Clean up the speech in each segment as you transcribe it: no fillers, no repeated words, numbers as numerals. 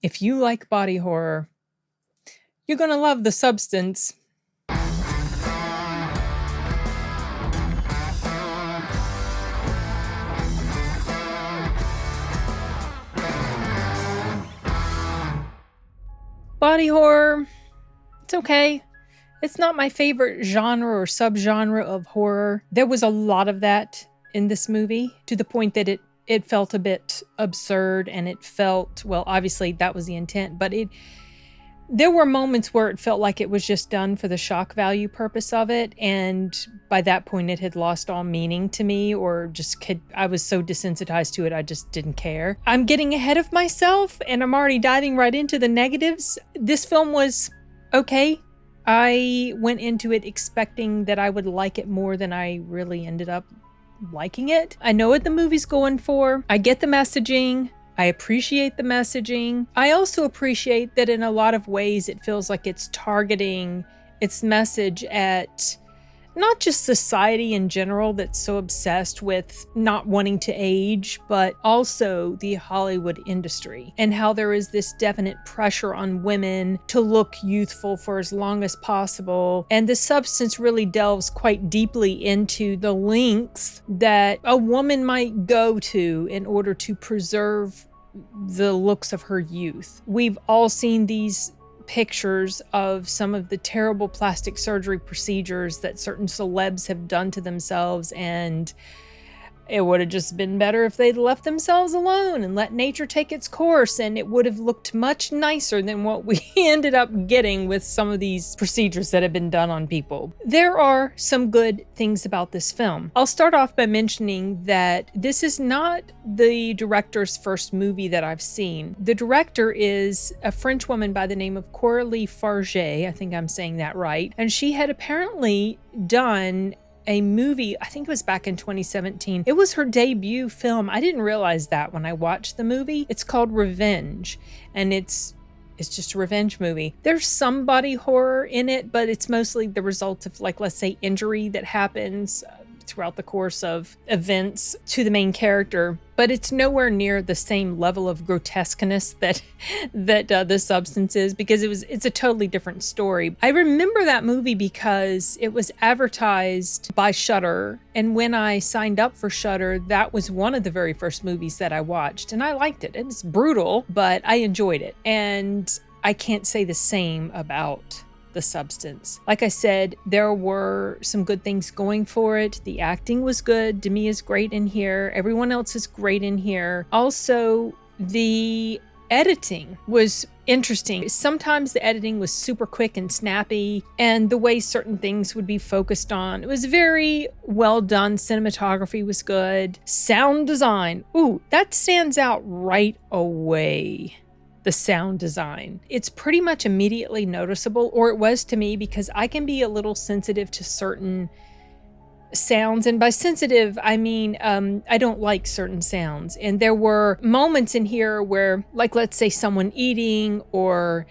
If you like body horror, you're gonna love The Substance. Body horror, it's okay. It's not my favorite genre or subgenre of horror. There was a lot of that in this movie, to the point that it felt a bit absurd, and it felt, well, obviously that was the intent, but there were moments where it felt like it was just done for the shock value purpose of it, and by that point it had lost all meaning to me, or I was so desensitized to it I just didn't care. I'm getting ahead of myself, and I'm already diving right into the negatives. This film was okay. I went into it expecting that I would like it more than I really ended up liking it. I know what the movie's going for. I get the messaging. I appreciate the messaging. I also appreciate that in a lot of ways it feels like it's targeting its message at not just society in general that's so obsessed with not wanting to age, but also the Hollywood industry, and how there is this definite pressure on women to look youthful for as long as possible. And The Substance really delves quite deeply into the lengths that a woman might go to in order to preserve the looks of her youth. We've all seen these pictures of some of the terrible plastic surgery procedures that certain celebs have done to themselves, and it would have just been better if they'd left themselves alone and let nature take its course, and it would have looked much nicer than what we ended up getting with some of these procedures that have been done on people. There are some good things about this film. I'll start off by mentioning that this is not the director's first movie that I've seen. The director is a French woman by the name of Coralie Farge, I think I'm saying that right, and she had apparently done a movie, I think it was back in 2017. It was her debut film. I didn't realize that when I watched the movie. It's called Revenge, and it's just a revenge movie. There's some body horror in it, but it's mostly the result of, like, let's say, injury that happens throughout the course of events to the main character, but it's nowhere near the same level of grotesqueness that The Substance is, because it's a totally different story. I remember that movie because it was advertised by Shudder, and when I signed up for Shudder, that was one of the very first movies that I watched, and I liked it. It's brutal, but I enjoyed it, and I can't say the same about The Substance. Like I said, there were some good things going for it. The acting was good. Demi is great in here. Everyone else is great in here. Also, the editing was interesting. Sometimes the editing was super quick and snappy, and the way certain things would be focused on, it was very well done. Cinematography was good. Sound design, ooh, that stands out right away. The sound design. It's pretty much immediately noticeable, or it was to me, because I can be a little sensitive to certain sounds. And by sensitive, I mean, I don't like certain sounds. And there were moments in here where, like, let's say someone eating, or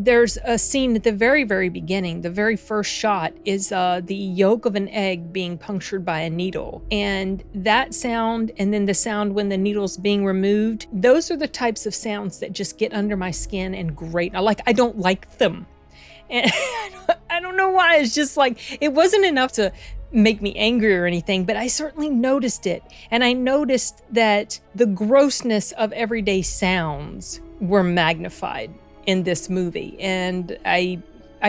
there's a scene at the very, very beginning. The very first shot is the yolk of an egg being punctured by a needle. And that sound, and then the sound when the needle's being removed, those are the types of sounds that just get under my skin and grate. I don't like them. And I don't know why. It's just like, it wasn't enough to make me angry or anything, but I certainly noticed it. And I noticed that the grossness of everyday sounds were magnified in this movie, and I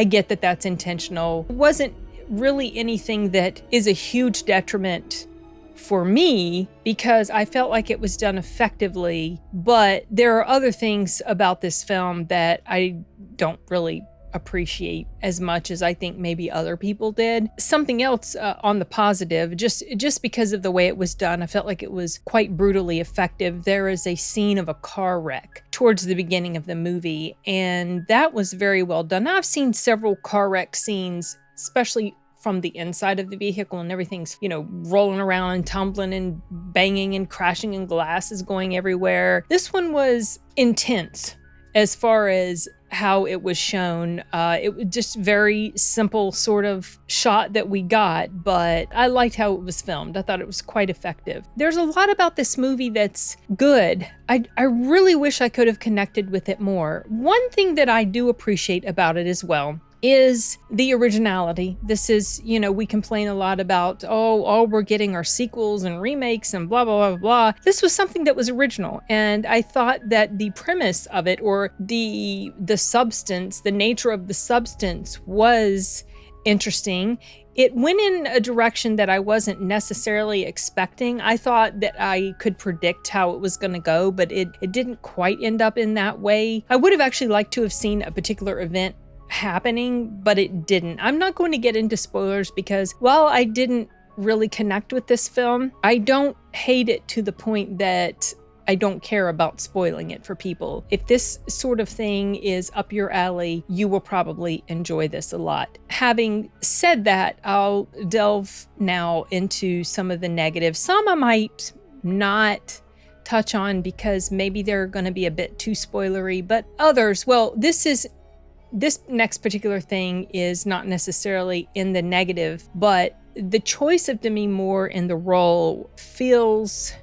get that that's intentional. It wasn't really anything that is a huge detriment for me, because I felt like it was done effectively, but there are other things about this film that I don't really appreciate as much as I think maybe other people did. Something else on the positive, just because of the way it was done, I felt like it was quite brutally effective. There is a scene of a car wreck towards the beginning of the movie, and that was very well done. Now, I've seen several car wreck scenes, especially from the inside of the vehicle, and everything's, rolling around and tumbling and banging and crashing, and glass is going everywhere. This one was intense as far as how it was shown. It was just very simple sort of shot that we got, but I liked how it was filmed. I thought it was quite effective. There's a lot about this movie that's good. I really wish I could have connected with it more. One thing that I do appreciate about it as well is the originality. This is, we complain a lot about, all we're getting are sequels and remakes and blah, blah, blah, blah. This was something that was original. And I thought that the premise of it, or the substance, the nature of the substance, was interesting. It went in a direction that I wasn't necessarily expecting. I thought that I could predict how it was going to go, but it didn't quite end up in that way. I would have actually liked to have seen a particular event happening, but it didn't. I'm not going to get into spoilers because while I didn't really connect with this film, I don't hate it to the point that I don't care about spoiling it for people. If this sort of thing is up your alley, you will probably enjoy this a lot. Having said that, I'll delve now into some of the negatives. Some I might not touch on because maybe they're going to be a bit too spoilery, but others, well, this next particular thing is not necessarily in the negative, but the choice of Demi Moore in the role feels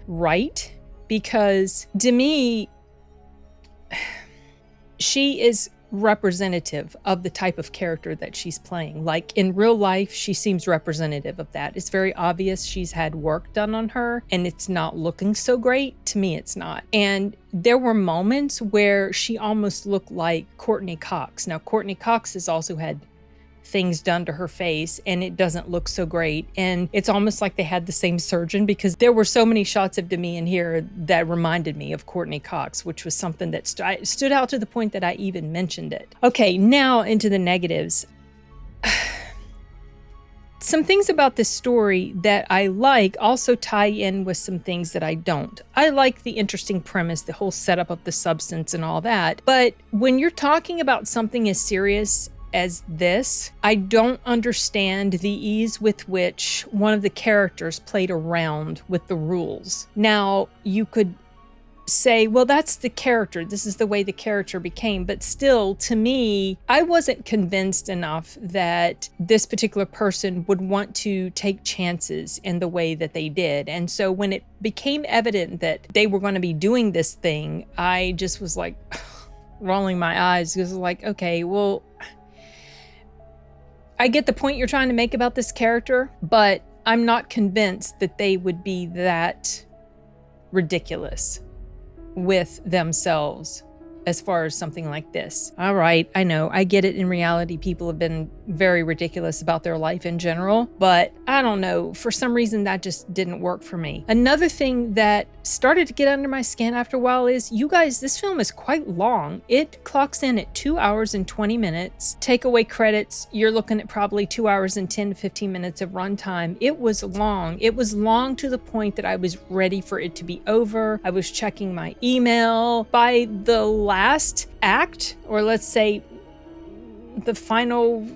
right because Demi, she is representative of the type of character that she's playing. Like in real life, she seems representative of that. It's very obvious she's had work done on her and it's not looking so great. To me, it's not. And there were moments where she almost looked like Courtney Cox. Now, Courtney Cox has also had things done to her face and it doesn't look so great. And it's almost like they had the same surgeon because there were so many shots of Demi in here that reminded me of Courtney Cox, which was something that stood out to the point that I even mentioned it. Okay, now into the negatives. Some things about this story that I like also tie in with some things that I don't. I like the interesting premise, the whole setup of the substance and all that. But when you're talking about something as serious as this, I don't understand the ease with which one of the characters played around with the rules. Now, you could say, well, that's the character. This is the way the character became. But still, to me, I wasn't convinced enough that this particular person would want to take chances in the way that they did. And so when it became evident that they were going to be doing this thing, I just was like rolling my eyes because like, okay, well, I get the point you're trying to make about this character, but I'm not convinced that they would be that ridiculous with themselves as far as something like this. All right, I know, I get it. In reality, people have been very ridiculous about their life in general, but I don't know, for some reason that just didn't work for me. Another thing that started to get under my skin after a while is, you guys, this film is quite long. It clocks in at 2 hours and 20 minutes. Take away credits, you're looking at probably 2 hours and 10 to 15 minutes of runtime. It was long. It was long to the point that I was ready for it to be over. I was checking my email. By the last act, or let's say the final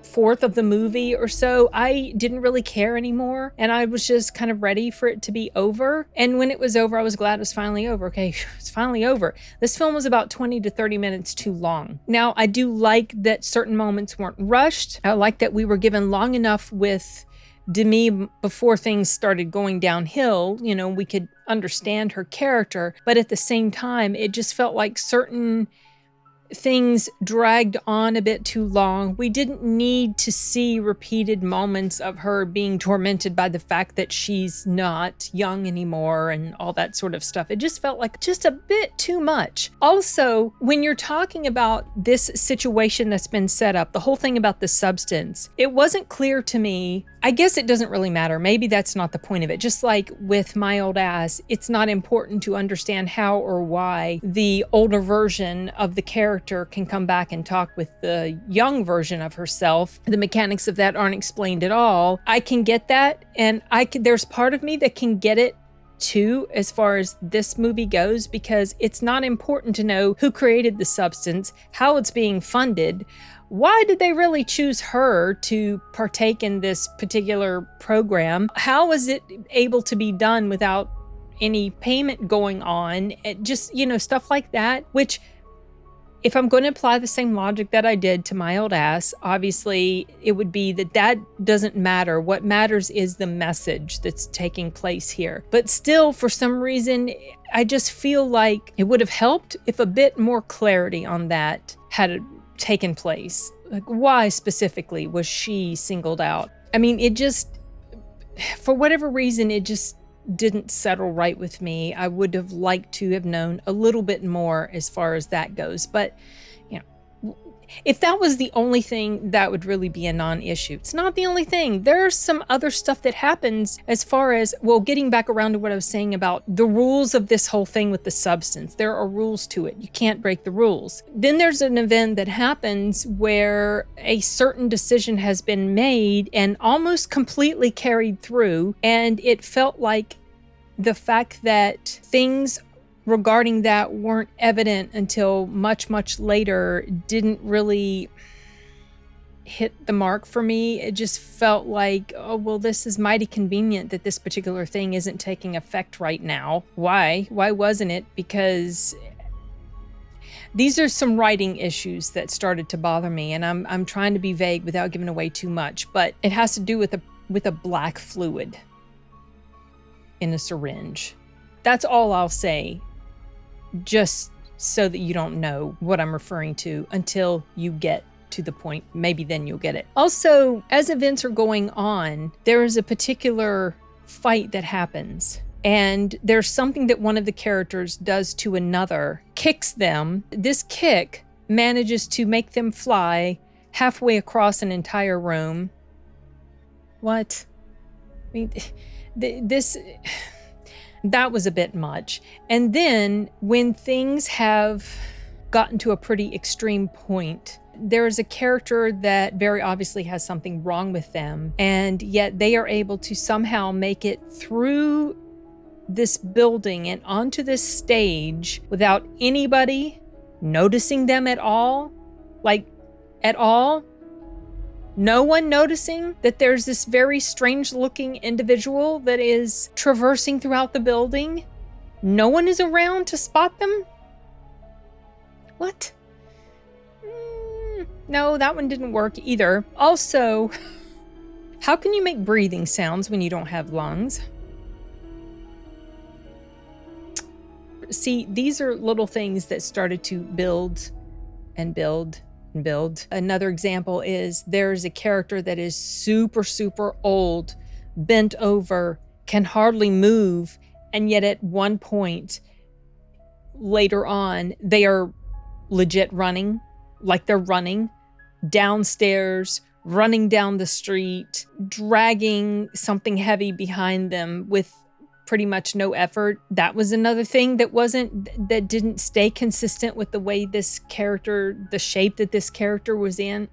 fourth of the movie or so, I didn't really care anymore. And I was just kind of ready for it to be over. And when it was over, I was glad it was finally over. Okay, it's finally over. This film was about 20 to 30 minutes too long. Now, I do like that certain moments weren't rushed. I like that we were given long enough with Demi before things started going downhill. We could understand her character, but at the same time, it just felt like certain things dragged on a bit too long. We didn't need to see repeated moments of her being tormented by the fact that she's not young anymore and all that sort of stuff. It just felt like just a bit too much. Also, when you're talking about this situation that's been set up, the whole thing about the substance, it wasn't clear to me. I guess it doesn't really matter. Maybe that's not the point of it. Just like with My Old Ass, it's not important to understand how or why the older version of the character can come back and talk with the young version of herself. The mechanics of that aren't explained at all. I can get that, and there's part of me that can get it too, as far as this movie goes, because it's not important to know who created the substance, how it's being funded. Why did they really choose her to partake in this particular program? How is it able to be done without any payment going on? It just, stuff like that, which if I'm going to apply the same logic that I did to my old ass, obviously it would be that doesn't matter. What matters is the message that's taking place here. But still, for some reason, I just feel like it would have helped if a bit more clarity on that had taken place. Like, why specifically was she singled out? I mean, it just, for whatever reason, it just didn't settle right with me. I would have liked to have known a little bit more as far as that goes. But, you know, if that was the only thing, that would really be a non-issue. It's not the only thing. There's some other stuff that happens as far as, well, getting back around to what I was saying about the rules of this whole thing with the substance. There are rules to it. You can't break the rules. Then there's an event that happens where a certain decision has been made and almost completely carried through. And it felt like the fact that things regarding that weren't evident until much, much later didn't really hit the mark for me. It just felt like, oh, well, this is mighty convenient that this particular thing isn't taking effect right now. Why? Why wasn't it? Because these are some writing issues that started to bother me, and I'm trying to be vague without giving away too much, but it has to do with a black fluid in a syringe. That's all I'll say, just so that you don't know what I'm referring to until you get to the point. Maybe then you'll get it. Also, as events are going on, there is a particular fight that happens, and there's something that one of the characters does to another, kicks them. This kick manages to make them fly halfway across an entire room. What? I mean, that was a bit much. And then when things have gotten to a pretty extreme point, there is a character that very obviously has something wrong with them, and yet they are able to somehow make it through this building and onto this stage without anybody noticing them at all. Like, at all. No one noticing that there's this very strange looking individual that is traversing throughout the building. No one is around to spot them. What? No, that one didn't work either. Also, how can you make breathing sounds when you don't have lungs? See, these are little things that started to build and build. Another example is there's a character that is super, super old, bent over, can hardly move, and yet at one point later on, they are legit running, like they're running downstairs, running down the street, dragging something heavy behind them with pretty much no effort. That was another thing that didn't stay consistent with the way this character, the shape that this character was in.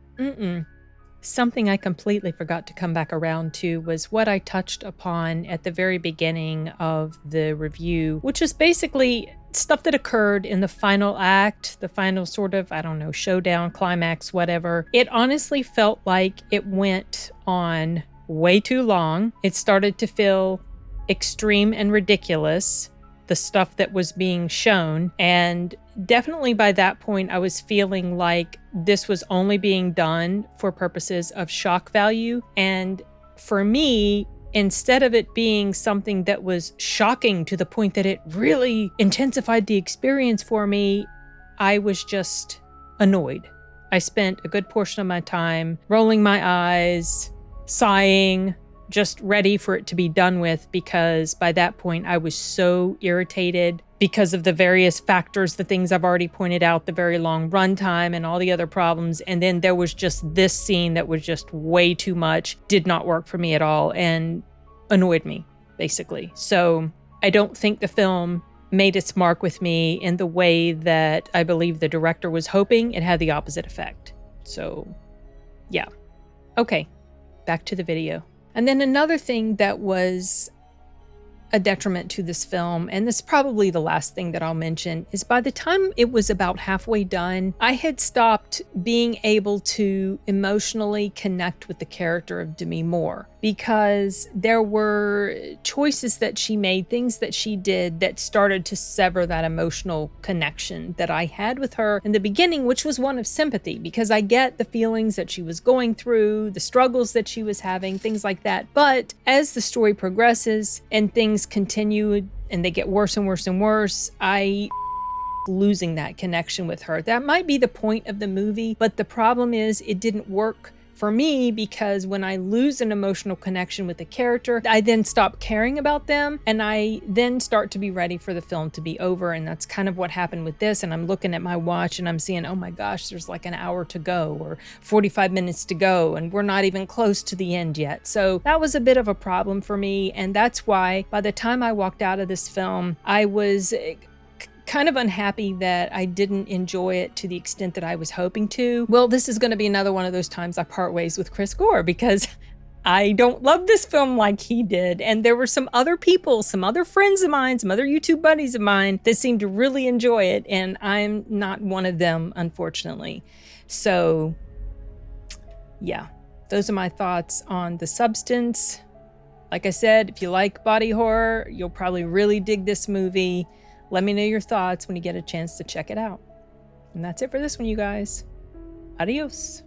Something I completely forgot to come back around to was what I touched upon at the very beginning of the review, which is basically stuff that occurred in the final act, the final sort of, I don't know, showdown, climax, whatever. It honestly felt like it went on way too long. It started to feel extreme and ridiculous, the stuff that was being shown, and definitely by that point I was feeling like this was only being done for purposes of shock value. And for me, instead of it being something that was shocking to the point that it really intensified the experience for me, I was just annoyed. I spent a good portion of my time rolling my eyes, sighing, just ready for it to be done with, because by that point I was so irritated because of the various factors, the things I've already pointed out, the very long runtime and all the other problems. And then there was just this scene that was just way too much, did not work for me at all, and annoyed me, basically. So I don't think the film made its mark with me in the way that I believe the director was hoping. It had the opposite effect. So yeah. Okay, back to the video. And then another thing that was a detriment to this film, and this is probably the last thing that I'll mention, is by the time it was about halfway done, I had stopped being able to emotionally connect with the character of Demi Moore, because there were choices that she made, things that she did that started to sever that emotional connection that I had with her in the beginning, which was one of sympathy, because I get the feelings that she was going through, the struggles that she was having, things like that. But as the story progresses and things continue and they get worse and worse and worse, I losing that connection with her. That might be the point of the movie, but the problem is it didn't work for me, because when I lose an emotional connection with a character, I then stop caring about them, and I then start to be ready for the film to be over. And that's kind of what happened with this. And I'm looking at my watch and I'm seeing, oh my gosh, there's like an hour to go or 45 minutes to go, and we're not even close to the end yet. So that was a bit of a problem for me. And that's why by the time I walked out of this film, I was kind of unhappy that I didn't enjoy it to the extent that I was hoping to. Well, this is going to be another one of those times I part ways with Chris Gore, because I don't love this film like he did. And there were some other people, some other friends of mine, some other YouTube buddies of mine that seemed to really enjoy it. And I'm not one of them, unfortunately. So yeah, those are my thoughts on The Substance. Like I said, if you like body horror, you'll probably really dig this movie. Let me know your thoughts when you get a chance to check it out. And that's it for this one, you guys. Adios.